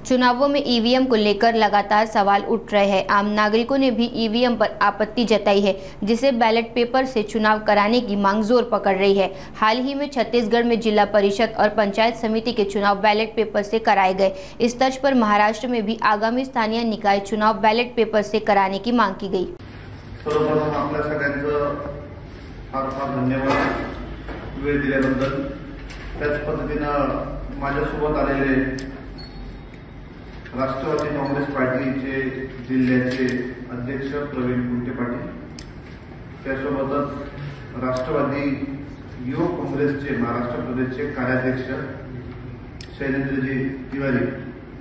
चुनावों में ईवीएम को लेकर लगातार सवाल उठ रहे हैं। आम नागरिकों ने भी ईवीएम पर आपत्ति जताई है, जिसे बैलेट पेपर से चुनाव कराने की मांग जोर पकड़ रही है। हाल ही में छत्तीसगढ़ में जिला परिषद और पंचायत समिति के चुनाव बैलेट पेपर से कराए गए। इस तर्ज पर महाराष्ट्र में भी आगामी स्थानीय निकाय चुनाव बैलेट पेपर से कराने की मांग की गई। सर्वप्रथम आपल्या सगळ्यांचं फार फार धन्यवाद वेळ दिल्याबद्दल। त्याच पद्धतीनं माझ्यासोबत आलेले राष्ट्रवादी काँग्रेस पार्टीचे जिल्ह्याचे अध्यक्ष प्रवीण कुंटे पाटील, त्यासोबतच राष्ट्रवादी युवक काँग्रेसचे महाराष्ट्र प्रदेशचे कार्याध्यक्ष शैलेंद्रजी तिवारी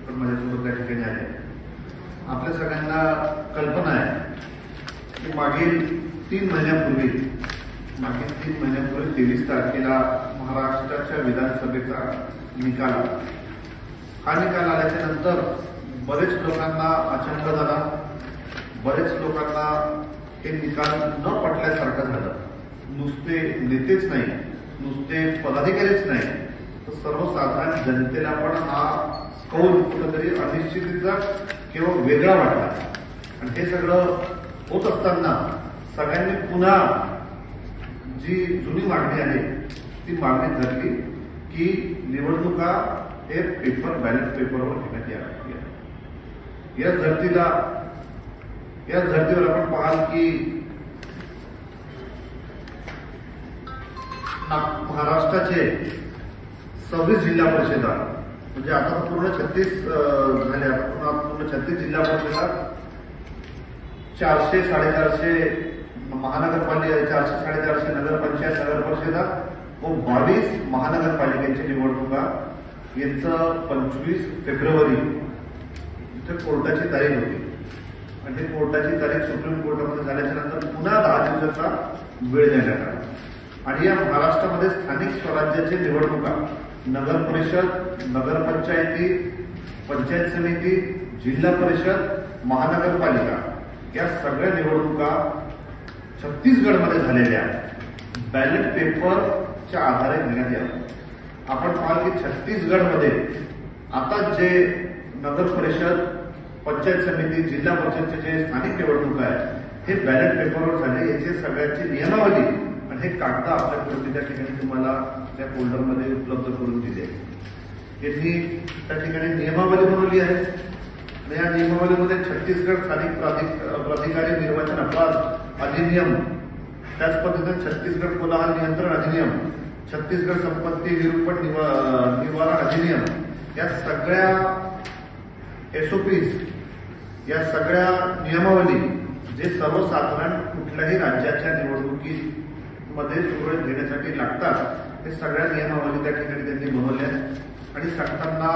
पण माझ्यासोबत त्या ठिकाणी आले। आपल्या सगळ्यांना कल्पना आहे की मागील 3 महिन्यापूर्वी 23 तारखेला महाराष्ट्राच्या विधानसभेचा निकाल आला। हा निकाल आल्याच्या नंतर बरेच लोकांना अचंब झाला, बरेच लोकांना हे निकाल न पटल्यासारखं झालं। नुसते नेतेच नाही, नुसते पदाधिकारीच नाही, तर सर्वसाधारण जनतेला पण हा कौल कुठेतरी अनिश्चिततेचा किंवा वेगळा वाटला। आणि हे सगळं होत असताना सगळ्यांनी पुन्हा जी जुनी मागणी आहे ती मागणी धरली की निवडणुका हे पेपर बॅलेट पेपरवर घेण्यात याव्या। याच धर्तीवर आपण पाहाल की महाराष्ट्राचे 26 जिल्हा परिषदा, म्हणजे आता पूर्ण 36 झाल्या, पूर्ण 36 जिल्हा परिषदा, 400 450 महानगरपालिका, 400 450 नगरपंचायत नगर परिषदा व 22 महानगरपालिकेची निवडणुका यांचं 25 फेब्रुवारी इथे कोर्टाची तारीख होती। आणि ते कोर्टाची तारीख सुप्रीम कोर्टामध्ये झाल्याच्या नंतर पुन्हा 10 दिवसाचा वेळ देण्यात आला। आणि या महाराष्ट्रामध्ये स्थानिक स्वराज्याची निवडणुका नगर परिषद, नगरपंचायती, पंचायत समिती, जिल्हा परिषद, महानगरपालिका या सगळ्या निवडणुका छत्तीसगडमध्ये झालेल्या बॅलेट पेपरच्या आधारे घेण्यात याव्या। आपण पाहाल की छत्तीसगडमध्ये आता जे नगर परिषद, पंचायत समिती, जिल्हा परिषदचे जे स्थानिक निवडणुका आहेत हे बॅलेट पेपरवर झाले। याची सगळ्यांची नियमावली आणि हे कागद आपल्याकडे त्या ठिकाणी तुम्हाला त्या फोल्डरमध्ये उपलब्ध करून दिले। यांनी त्या ठिकाणी नियमावली बनवली आहे। या नियमावलीमध्ये छत्तीसगड स्थानिक प्राधिकारी निर्वाचन अपराध अधिनियम, त्याच पद्धतीने छत्तीसगड कोलाहल नियंत्रण अधिनियम, छत्तीसगड संपत्ती विरूपण निवारण अधिनियम या सगळ्या एसओपीज, या सगळ्या नियमावली जे सर्वसाधारण कुठल्याही राज्याच्या निवडणुकीमध्ये सुरळीत घेण्यासाठी लागतात, हे सगळ्या नियमावली त्या ठिकाणी त्यांनी बनवल्या। आणि सांगताना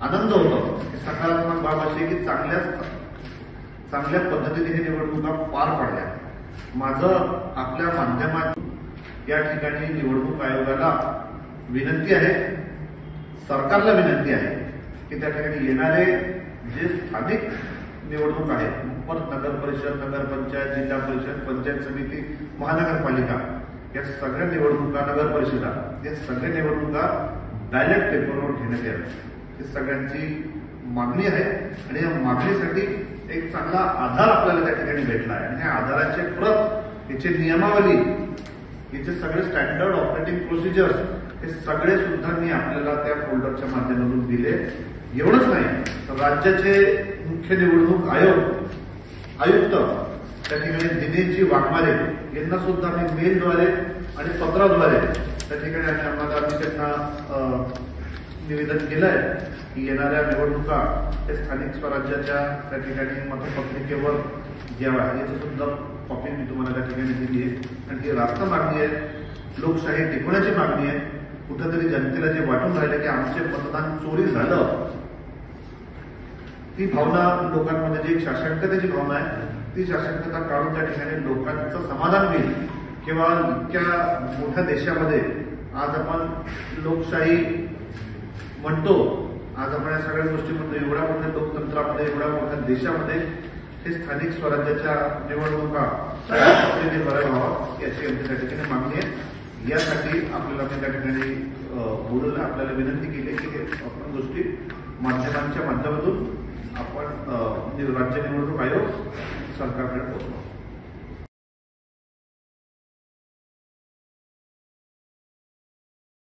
आनंद होतो, सकारात्मक बाब अशी की चांगल्या पद्धतीने ही निवडणुका पार पडल्या। माझं आपल्या माध्यमातून या ठिकाणी निवडणूक आयोगाला विनंती आहे, सरकारला विनंती आहे की त्या ठिकाणी येणारे जे स्थानिक निवडणूक आहेत, परत नगर परिषद, नगरपंचायत, जिल्हा परिषद, पंचायत समिती, महानगरपालिका या सगळ्या निवडणुका, नगर परिषदा या सगळ्या निवडणुका बॅलेट पेपरवर घेण्यात याव्या। ही सगळ्यांची मागणी आहे आणि या मागणीसाठी एक चांगला आधार आपल्याला त्या ठिकाणी भेटला आहे। आणि या आधाराचे प्रत, याची नियमावली, याचे सगळे स्टँडर्ड ऑपरेटिंग प्रोसिजर्स हे सगळे सुद्धा मी आपल्याला त्या फोल्डरच्या माध्यमातून दिले। एवढंच नाही तर राज्याचे मुख्य निवडणूक आयुक्त त्या ठिकाणी दिनेशजी वाघमारे यांना सुद्धा मी मेलद्वारे आणि पत्राद्वारे त्या ठिकाणी आम्ही त्यांना निवेदन केलंय की येणाऱ्या निवडणुका हे स्थानिक स्वराज्याच्या त्या ठिकाणी मतपत्रिकेवर घ्याव्या। याची सुद्धा कॉपी मी तुम्हाला त्या ठिकाणी दिली आहे। आणि ही रास्त मागणी आहे, लोकशाही टिकवण्याची मागणी आहे। कुठेतरी जनतेला जे वाटून राहिलं की आमचे मतदान चोरी झालं, ती भावना लोकांमध्ये जी एक साशंकतेची भावना आहे, ती साशंकता काढून त्या ठिकाणी लोकांचं समाधान होईल। किंवा इतक्या मोठ्या देशामध्ये आज आपण लोकशाही म्हणतो, आज आपण या सगळ्या गोष्टी म्हणतो, एवढ्या मोठ्या लोकतंत्रामध्ये, एवढ्या मोठ्या देशामध्ये हे स्थानिक स्वराज्याच्या निवडणुका व्हाव्या याची आमच्या त्या ठिकाणी मागणी आहे। यासाठी आपल्याला त्या ठिकाणी बोलवलं, आपल्याला विनंती केली की हे आपण गोष्टी माध्यमांच्या माध्यमातून आपण राज्य निवडणूक आयोग सरकारकडे पोहोचवा.